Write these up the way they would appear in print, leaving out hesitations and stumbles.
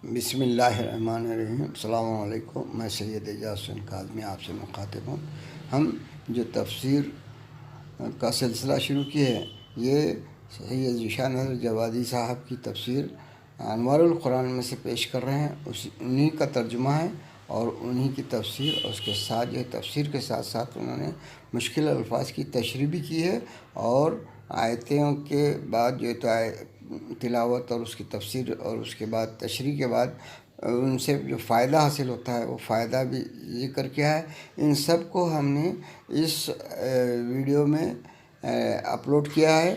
بسم اللہ الرحمن الرحیم۔ السلام علیکم، میں سید اعجاز حسین کاظمی آپ سے مخاطب ہوں۔ ہم جو تفسیر کا سلسلہ شروع کیے ہیں، یہ سید ذیشان نظر جوادی صاحب کی تفسیر انوار القرآن میں سے پیش کر رہے ہیں۔ انہی کا ترجمہ ہے اور انہی کی تفسیر، اور اس کے ساتھ جو تفسیر کے ساتھ ساتھ انہوں نے مشکل الفاظ کی تشریح بھی کی ہے، اور آیتوں کے بعد جو تلاوت اور اس کی تفسیر اور اس کے بعد تشریح کے بعد ان سے جو فائدہ حاصل ہوتا ہے وہ فائدہ بھی ذکر کیا ہے۔ ان سب کو ہم نے اس ویڈیو میں اپلوڈ کیا ہے،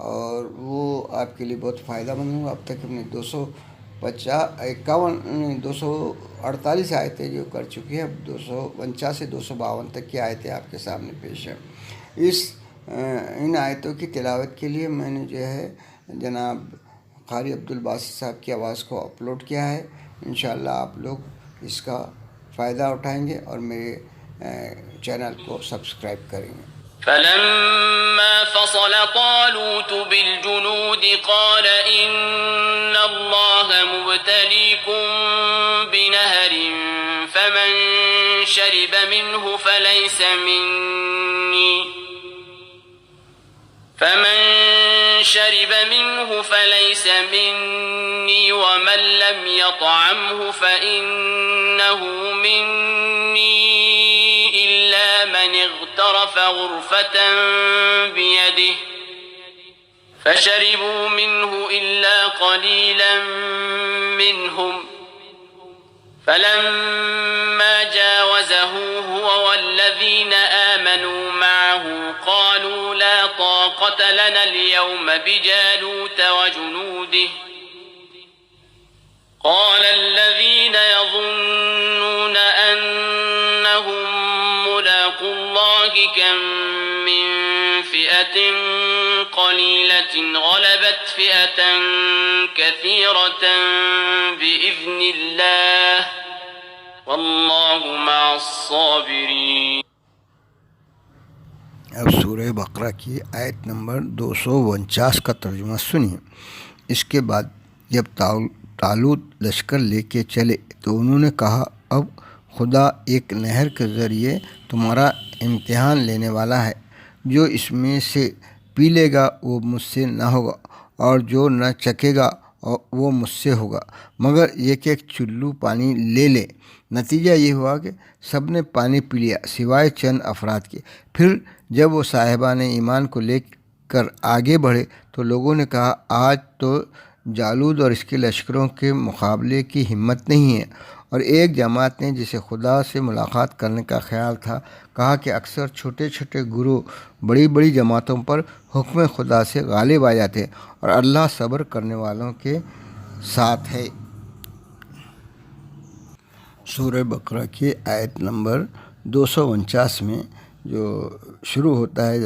اور وہ آپ کے لیے بہت فائدہ مند ہوگا۔ اب تک ہم نے 248 آیتیں جو کر چکی ہیں، اب 249 سے 252 تک کی آیتیں آپ کے سامنے پیش ہیں۔ ان آیتوں کی تلاوت کے لیے میں نے جو ہے جناب قاری عبدالباسط صاحب کی آواز کو اپلوڈ کیا ہے۔ انشاءاللہ آپ لوگ اس کا فائدہ اٹھائیں گے اور میرے چینل کو سبسکرائب کریں گے۔ فلما فصل طالوت بالجنود قال إن الله مبتليكم بنهر فمن شرب منه فليس مني ومن لم يطعمه فإنه مني إلا من اغترف غرفة بيده فشربوا منه إلا قليلا منهم فلما جاوزه هو والذين آمنوا معه قالوا لا طاقة لنا اليوم بجالوت وجنوده قال الذين يظنون أنهم ملاقو الله كم من فئة قليلة غلبت فئة كثيرة بإذن الله والله مع الصابرين۔ اب سورہ بقرہ کی آیت نمبر 249 کا ترجمہ سنیے۔ اس کے بعد جب طالوت لشکر لے کے چلے تو انہوں نے کہا، اب خدا ایک نہر کے ذریعے تمہارا امتحان لینے والا ہے، جو اس میں سے پی لے گا وہ مجھ سے نہ ہوگا، اور جو نہ چکے گا وہ مجھ سے ہوگا، مگر ایک چلو پانی لے لے۔ نتیجہ یہ ہوا کہ سب نے پانی پی لیا سوائے چند افراد کے۔ پھر جب وہ صاحبان ایمان کو لے کر آگے بڑھے تو لوگوں نے کہا، آج تو جالوت اور اس کے لشکروں کے مقابلے کی ہمت نہیں ہے۔ اور ایک جماعت نے جسے خدا سے ملاقات کرنے کا خیال تھا کہا کہ اکثر چھوٹے چھوٹے گروہ بڑی بڑی جماعتوں پر حکم خدا سے غالب آ جاتے، اور اللہ صبر کرنے والوں کے ساتھ ہے۔ سورہ بقرہ کی آیت نمبر 249 میں جو شروع ہوتا ہے،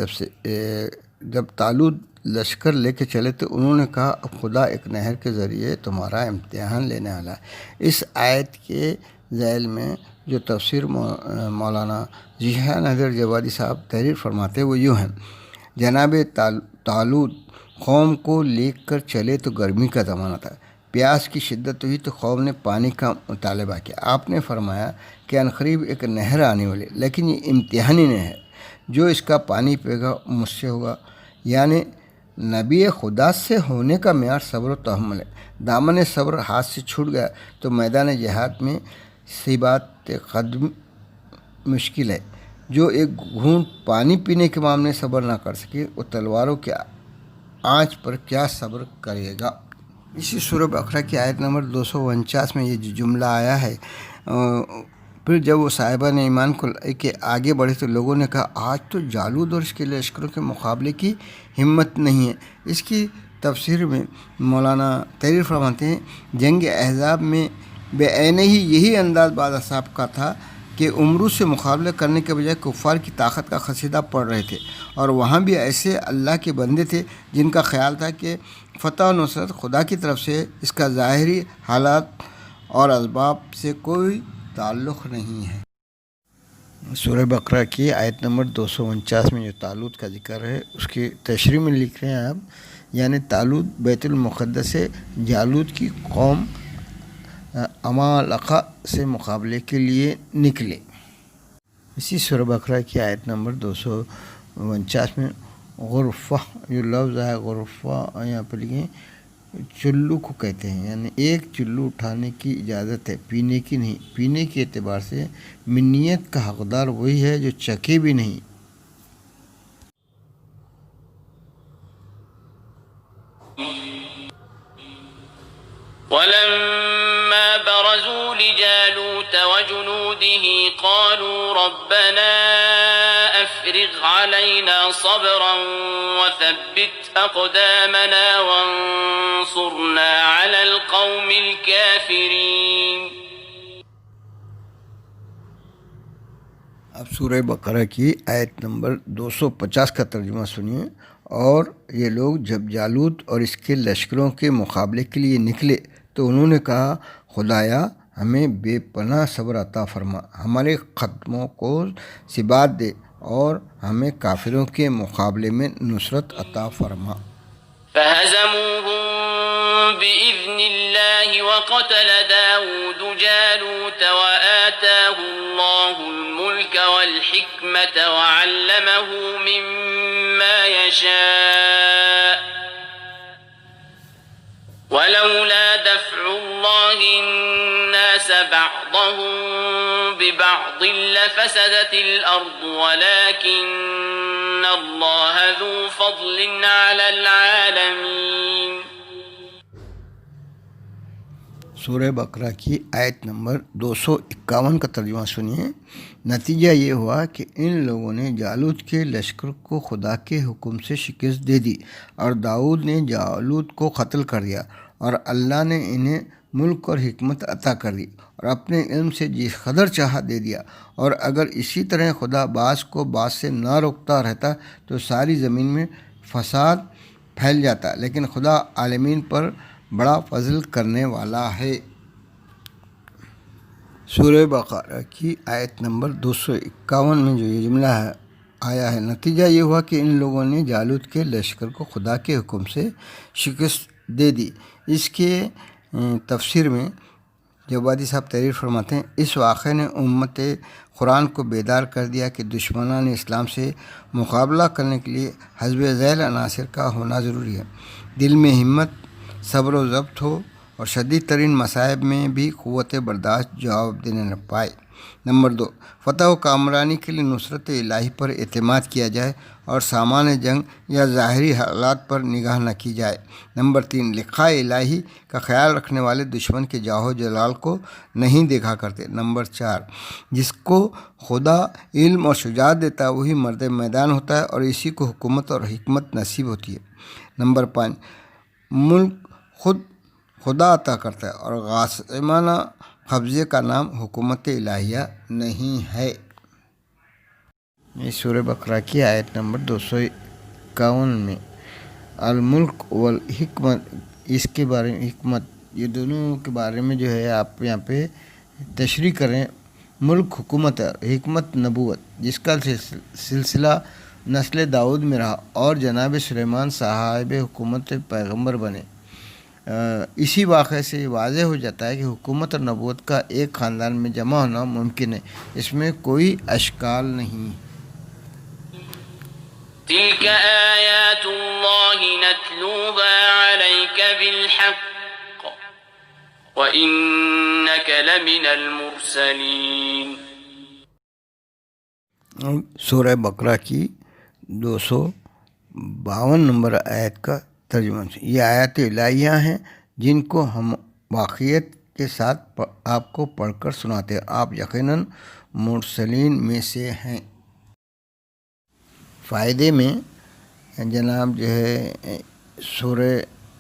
جب طالوت لشکر لے کے چلے تو انہوں نے کہا، اب خدا ایک نہر کے ذریعے تمہارا امتحان لینے والا ہے۔ اس آیت کے ذیل میں جو تفسیر مولانا ذیشان نظر جوادی صاحب تحریر فرماتے وہ یوں ہیں: جناب طالوت قوم کو لے کر چلے تو گرمی کا زمانہ تھا، پیاس کی شدت ہوئی تو قوم نے پانی کا مطالبہ کیا۔ آپ نے فرمایا کہ عنقریب ایک نہر آنے والی، لیکن یہ امتحانی نہر ہے، جو اس کا پانی پے گا مجھ سے ہوگا۔ یعنی نبی خدا سے ہونے کا معیار صبر و تحمل ہے۔ دامن صبر ہاتھ سے چھوٹ گیا تو میدان جہاد میں ثبات قدم مشکل ہے۔ جو ایک گھونٹ پانی پینے کے معاملے صبر نہ کر سکے، وہ تلواروں کے آنچ پر کیا صبر کرے گا۔ اسی سورہ بقرہ کی آیت نمبر 249 میں یہ جو جملہ آیا ہے، پھر جب وہ صاحبان ایمان کو لے کے آگے بڑھے تو لوگوں نے کہا، آج تو جالوت اور اس کے لشکروں کے مقابلے کی ہمت نہیں ہے۔ اس کی تفسیر میں مولانا تحریر فرماتے ہیں، جنگ احزاب میں بے عینہ ہی یہی انداز بعض اصحاب کا تھا کہ عمروں سے مقابلہ کرنے کے بجائے کفار کی طاقت کا قصیدہ پڑھ رہے تھے، اور وہاں بھی ایسے اللہ کے بندے تھے جن کا خیال تھا کہ فتح و نصرت خدا کی طرف سے، اس کا ظاہری حالات اور اسباب سے کوئی تعلق نہیں ہے۔ سورہ بقرہ کی آیت نمبر 249 میں جو طالوت کا ذکر ہے، اس کی تشریح میں لکھ رہے ہیں آپ، یعنی طالوت بیت المقدس سے جالوت کی قوم عمالقہ سے مقابلے کے لیے نکلے۔ اسی سورہ بقرہ کی آیت نمبر 249 میں غرفہ جو لفظ ہے، غرفہ یہاں پہ لکھیں چلو کو کہتے ہیں، یعنی ایک چلو اٹھانے کی اجازت ہے، پینے کی نہیں۔ پینے کے اعتبار سے منیت کا حقدار وہی ہے جو چکے بھی نہیں۔ ولما برزوا لجالوت وجنوده قالوا ربنا أفرغ علينا صبرا وثبت أقدامنا وانصرنا على القوم الكافرين۔ اب سورہ بقرہ کی آیت نمبر 250 کا ترجمہ سنیے۔ اور یہ لوگ جب جالوت اور اس کے لشکروں کے مقابلے کے لیے نکلے تو انہوں نے کہا، خدایا ہمیں بے پناہ صبر عطا فرما، ہمارے قدموں کو ثبات دے اور ہمیں کافروں کے مقابلے میں نصرت عطا فرما۔ فهزموهم بإذن الله وقتل داود جالوت وآتاه الله الملك والحكمة وعلمه مما يشاء ولولا دفع الله الناس بعضهم ببعض لفسدت الأرض ولكن الله ذو فضل على العالمين۔ سورہ بقرہ کی آیت نمبر 251 کا ترجمہ سنیے۔ نتیجہ یہ ہوا کہ ان لوگوں نے جالوت کے لشکر کو خدا کے حکم سے شکست دے دی اور داؤد نے جالوت کو قتل کر دیا، اور اللہ نے انہیں ملک اور حکمت عطا کر دی اور اپنے علم سے جس قدر چاہا دے دیا۔ اور اگر اسی طرح خدا بعض کو بعض سے نہ روکتا رہتا تو ساری زمین میں فساد پھیل جاتا، لیکن خدا عالمین پر بڑا فضل کرنے والا ہے۔ سورہ بقرہ کی آیت نمبر 251 میں جو یہ جملہ آیا ہے، نتیجہ یہ ہوا کہ ان لوگوں نے جالوت کے لشکر کو خدا کے حکم سے شکست دے دی۔ اس کے تفسیر میں جوادی صاحب تحریر فرماتے ہیں، اس واقعے نے امت قرآن کو بیدار کر دیا کہ دشمنان اسلام سے مقابلہ کرنے کے لیے حسب ذیل عناصر کا ہونا ضروری ہے۔ دل میں ہمت، صبر و ضبط ہو اور شدید ترین مصائب میں بھی قوت برداشت جواب دینے نہ پائے۔ نمبر 2، فتح و کامرانی کے لیے نصرت الہی پر اعتماد کیا جائے اور سامان جنگ یا ظاہری حالات پر نگاہ نہ کی جائے۔ نمبر 3، لقاء الہی کا خیال رکھنے والے دشمن کے جاہ و جلال کو نہیں دیکھا کرتے۔ نمبر 4، جس کو خدا علم اور شجاعت دیتا ہے وہی مرد میدان ہوتا ہے اور اسی کو حکومت اور حکمت نصیب ہوتی ہے۔ نمبر 5، ملک خود خدا عطا کرتا ہے اور غاصبانہ قبضے کا نام حکومت الہیہ نہیں ہے۔ یہ سورہ بقرہ کی آیت نمبر 251 میں الملک والحکمت، اس کے بارے میں حکمت، یہ دونوں کے بارے میں جو ہے آپ یہاں پہ تشریح کریں۔ ملک حکومت ہے، حکمت نبوت، جس کا سلسلہ نسل داؤد میں رہا اور جناب سلیمان صاحب حکومت پیغمبر بنے۔ اسی واقعے سے یہ واضح ہو جاتا ہے کہ حکومت اور نبوت کا ایک خاندان میں جمع ہونا ممکن ہے، اس میں کوئی اشکال نہیں۔ تلك آیات اللہ نتلوها علیک بالحق وإنک لمن المرسلین۔ سورہ بقرہ کی 252 نمبر آیت کا ترجمہ، یہ آیات الہیہ ہیں جن کو ہم واقعیت کے ساتھ آپ کو پڑھ کر سناتے ہیں، آپ یقیناً مرسلین میں سے ہیں۔ فائدے میں جناب جو ہے سورہ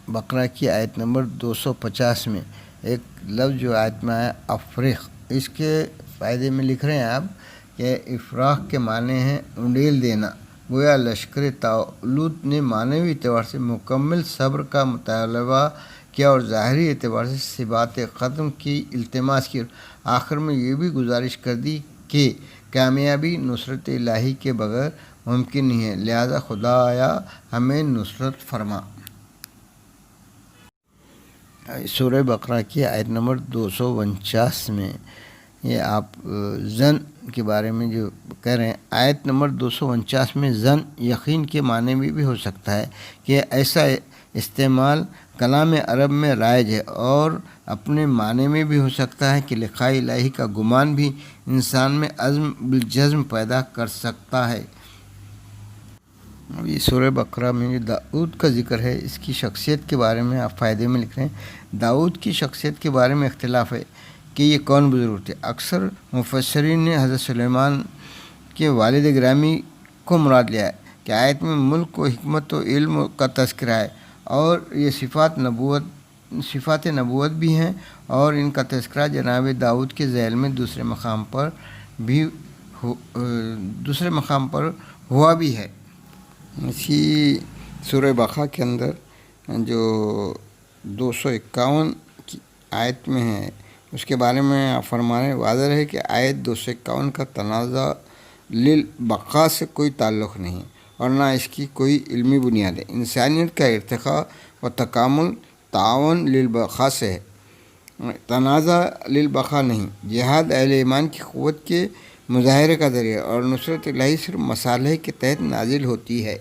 بقرہ کی آیت نمبر 250 میں ایک لفظ جو آیت میں آیا افریق، اس کے فائدے میں لکھ رہے ہیں آپ کہ افراق کے معنی ہیں انڈیل دینا۔ گویا لشکر طالوت نے معنوی اعتبار سے مکمل صبر کا مطالبہ کیا اور ظاہری اعتبار سے ثبات قدم کی التماس کی، آخر میں یہ بھی گزارش کر دی کہ کامیابی نصرت الہی کے بغیر ممکن نہیں ہے، لہذا خدایا ہمیں نصرت فرما۔ سورہ بقرہ کی آیت نمبر 249 میں یہ آپ زن کے بارے میں جو کہہ رہے ہیں، آیت نمبر 249 میں زن یقین کے معنی میں بھی ہو سکتا ہے کہ ایسا استعمال کلام عرب میں رائج ہے، اور اپنے معنی میں بھی ہو سکتا ہے کہ لقاء الہی کا گمان بھی انسان میں عزم بالجزم پیدا کر سکتا ہے۔ یہ سورہ بقرہ میں جو داؤد کا ذکر ہے، اس کی شخصیت کے بارے میں آپ فائدے میں لکھ رہے ہیں۔ داؤد کی شخصیت کے بارے میں اختلاف ہے کہ یہ کون بزرگ تھے۔ اکثر مفسرین نے حضرت سلیمان کے والد گرامی کو مراد لیا ہے کہ آیت میں ملک و حکمت و علم کا تذکرہ ہے، اور یہ صفات نبوت بھی ہیں، اور ان کا تذکرہ جناب داؤد کے ذیل میں دوسرے مقام پر ہوا بھی ہے۔ اسی سورہ بقرہ کے اندر جو 251 کی آیت میں ہے، اس کے بارے میں آپ فرما رہے ہیں، واضح ہے کہ آیت 251 کا تنازع للبقاء سے کوئی تعلق نہیں، اور نہ اس کی کوئی علمی بنیاد ہے۔ انسانیت کا ارتقاء و تکامل تعاون للبقاء سے ہے، تنازع للبقاء نہیں۔ جہاد اہل ایمان کی قوت کے مظاہرے کا ذریعہ، اور نصرت الہی صرف مصالح کے تحت نازل ہوتی ہے۔